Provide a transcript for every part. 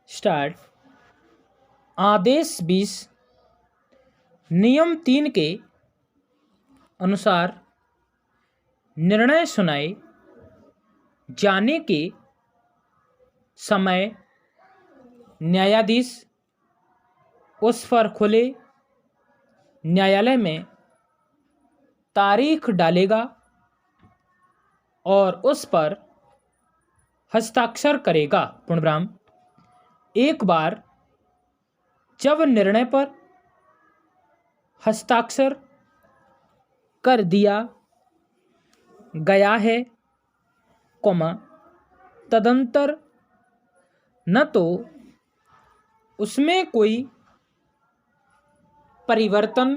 Start. आदेश 20 नियम 3 के अनुसार निर्णय सुनाए जाने के समय न्यायाधीश उस पर खुले न्यायालय में तारीख डालेगा और उस पर हस्ताक्षर करेगा। पूर्णविराम। एक बार जब निर्णय पर हस्ताक्षर कर दिया गया है, तदंतर न तो उसमें कोई परिवर्तन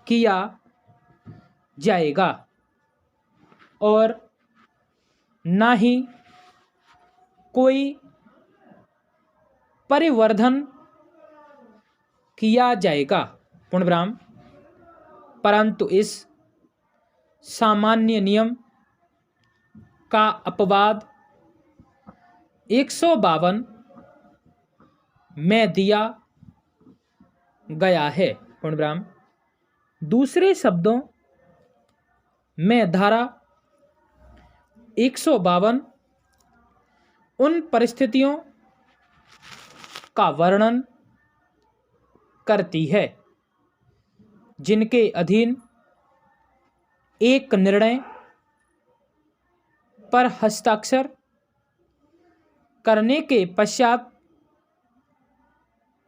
किया जाएगा और न ही कोई परिवर्धन किया जाएगा। पूर्णविराम। परंतु इस सामान्य नियम का अपवाद 152 में दिया गया है। पूर्णविराम। दूसरे शब्दों में धारा 152 उन परिस्थितियों का वर्णन करती है जिनके अधीन एक निर्णय पर हस्ताक्षर करने के पश्चात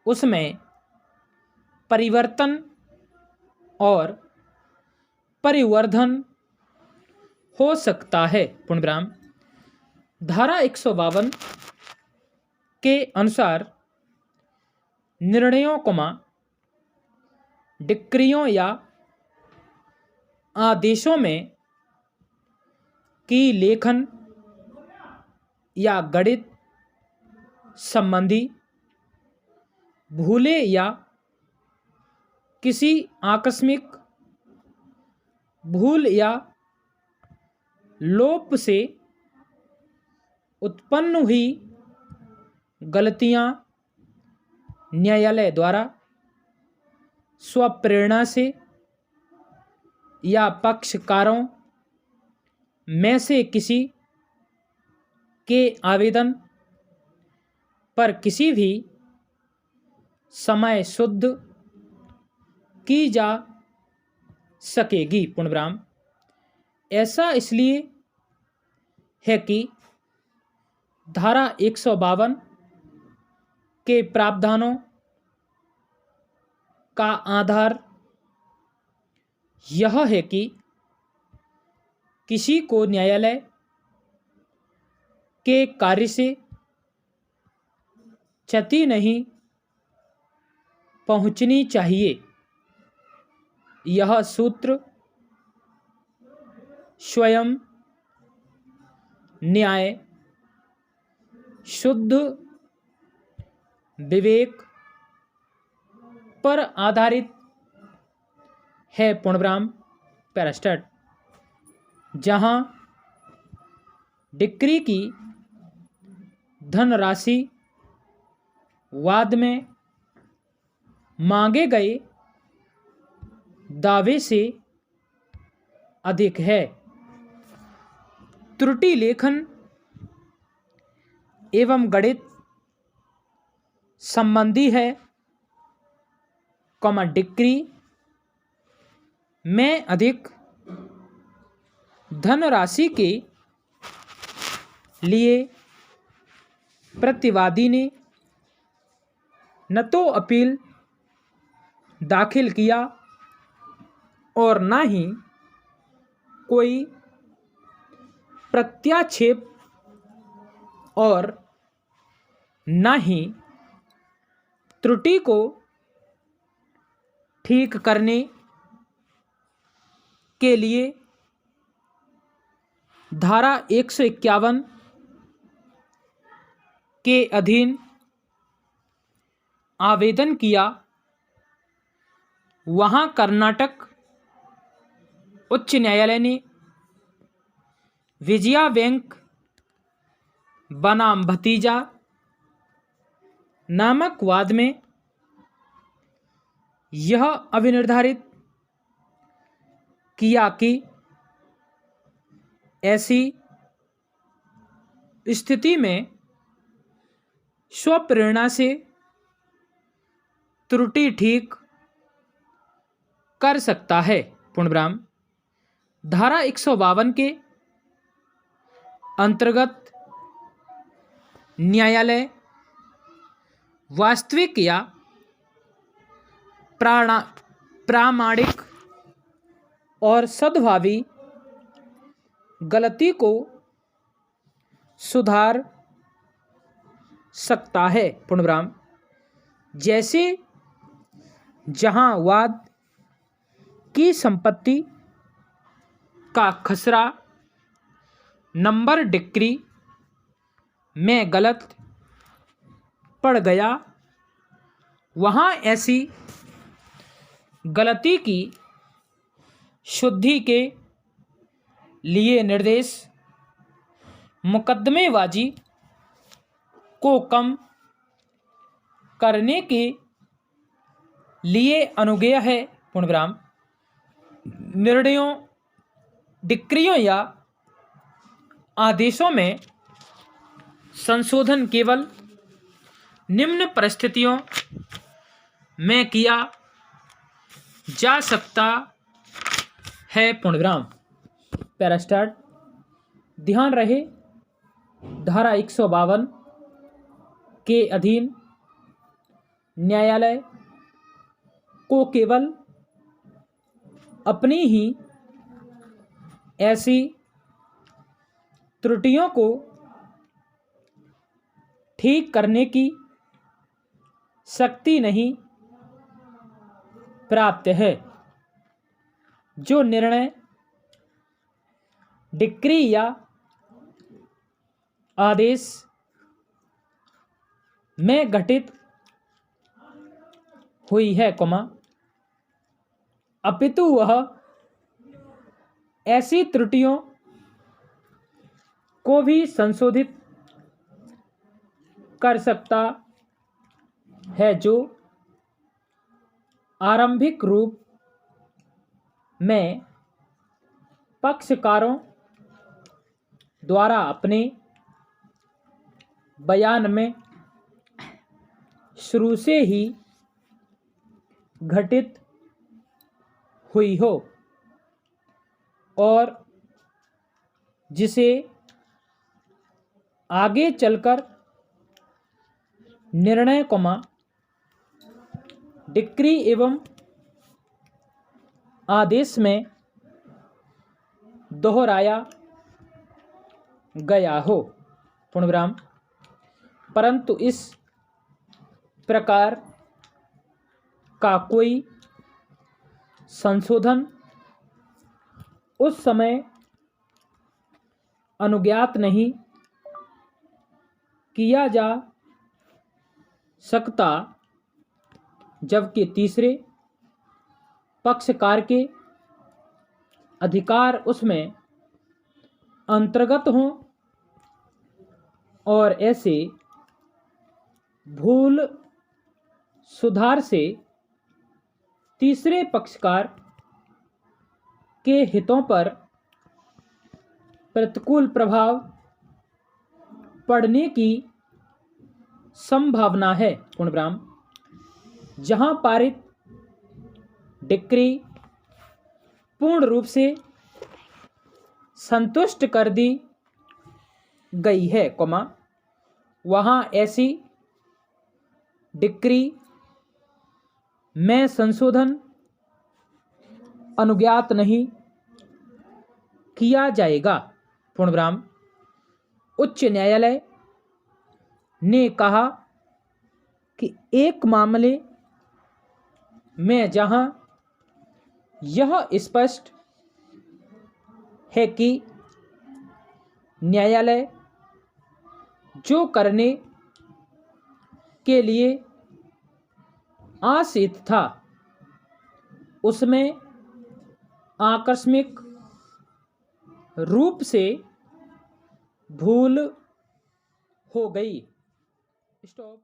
उसमें परिवर्तन और परिवर्धन हो सकता है। पूर्णविराम। धारा 152 के अनुसार निर्णयों डिक्रियों या आदेशों में की लेखन या गणित संबंधी भूले या किसी आकस्मिक भूल या लोप से उत्पन्न हुई गलतियां न्यायालय द्वारा स्वप्रेरणा से या पक्षकारों में से किसी के आवेदन पर किसी भी समय शुद्ध की जा सकेगी। पूर्णविराम। ऐसा इसलिए है कि धारा 152 के प्रावधानों का आधार यह है कि किसी को न्यायालय के कार्य से क्षति नहीं पहुंचनी चाहिए। यह सूत्र स्वयं न्याय, शुद्ध विवेक पर आधारित है। पूर्णविराम। पैरास्टार्ट। जहां डिक्री की धनराशि वाद में मांगे गए दावे से अधिक है, त्रुटि लेखन एवं गणित संबंधी है, डिक्री में अधिक धनराशि के लिए प्रतिवादी ने न तो अपील दाखिल किया और न ही कोई प्रत्याक्षेप और न ही त्रुटि को ठीक करने के लिए धारा 151 के अधीन आवेदन किया। वहां कर्नाटक उच्च न्यायालय ने विजया बैंक बनाम भतीजा नामक वाद में यह अविनिर्धारित किया कि ऐसी स्थिति में स्वप्रेरणा से त्रुटि ठीक कर सकता है। पूर्णविराम। धारा 152 के अंतर्गत न्यायालय वास्तविक या प्रामाणिक और सद्भावी गलती को सुधार सकता है। पूर्णविराम। जैसे जहां वाद की संपत्ति का खसरा नंबर डिक्री में गलत पड़ गया, वहां ऐसी गलती की शुद्धि के लिए निर्देश मुकदमेबाजी को कम करने के लिए अनुज्ञेय है। पूर्णविराम। निर्णयों, डिक्रियों या आदेशों में संशोधन केवल निम्न परिस्थितियों में किया जा सकता है। पूर्णविराम। Para start. ध्यान रहे, धारा 152 के अधीन न्यायालय को केवल अपनी ही ऐसी त्रुटियों को ठीक करने की शक्ति नहीं प्राप्त है जो निर्णय, डिक्री या आदेश में घटित हुई है, अपितु वह ऐसी त्रुटियों को भी संशोधित कर सकता है जो आरंभिक रूप में पक्षकारों द्वारा अपने बयान में शुरू से ही घटित हुई हो और जिसे आगे चलकर निर्णय, डिक्री एवं आदेश में दोहराया गया हो। पूर्णविराम। परंतु इस प्रकार का कोई संशोधन उस समय अनुज्ञात नहीं किया जा सकता जबकि तीसरे पक्षकार के अधिकार उसमें अंतर्गत हों और ऐसे भूल सुधार से तीसरे पक्षकार के हितों पर प्रतिकूल प्रभाव पड़ने की संभावना है। पूर्णविराम। जहां पारित डिक्री पूर्ण रूप से संतुष्ट कर दी गई है, वहां ऐसी डिक्री में संशोधन अनुज्ञात नहीं किया जाएगा। पूर्णविराम। उच्च न्यायालय ने कहा कि एक मामले में जहां यह स्पष्ट है कि न्यायालय जो करने के लिए आसित था उसमें आकस्मिक रूप से भूल हो गई। स्टॉप।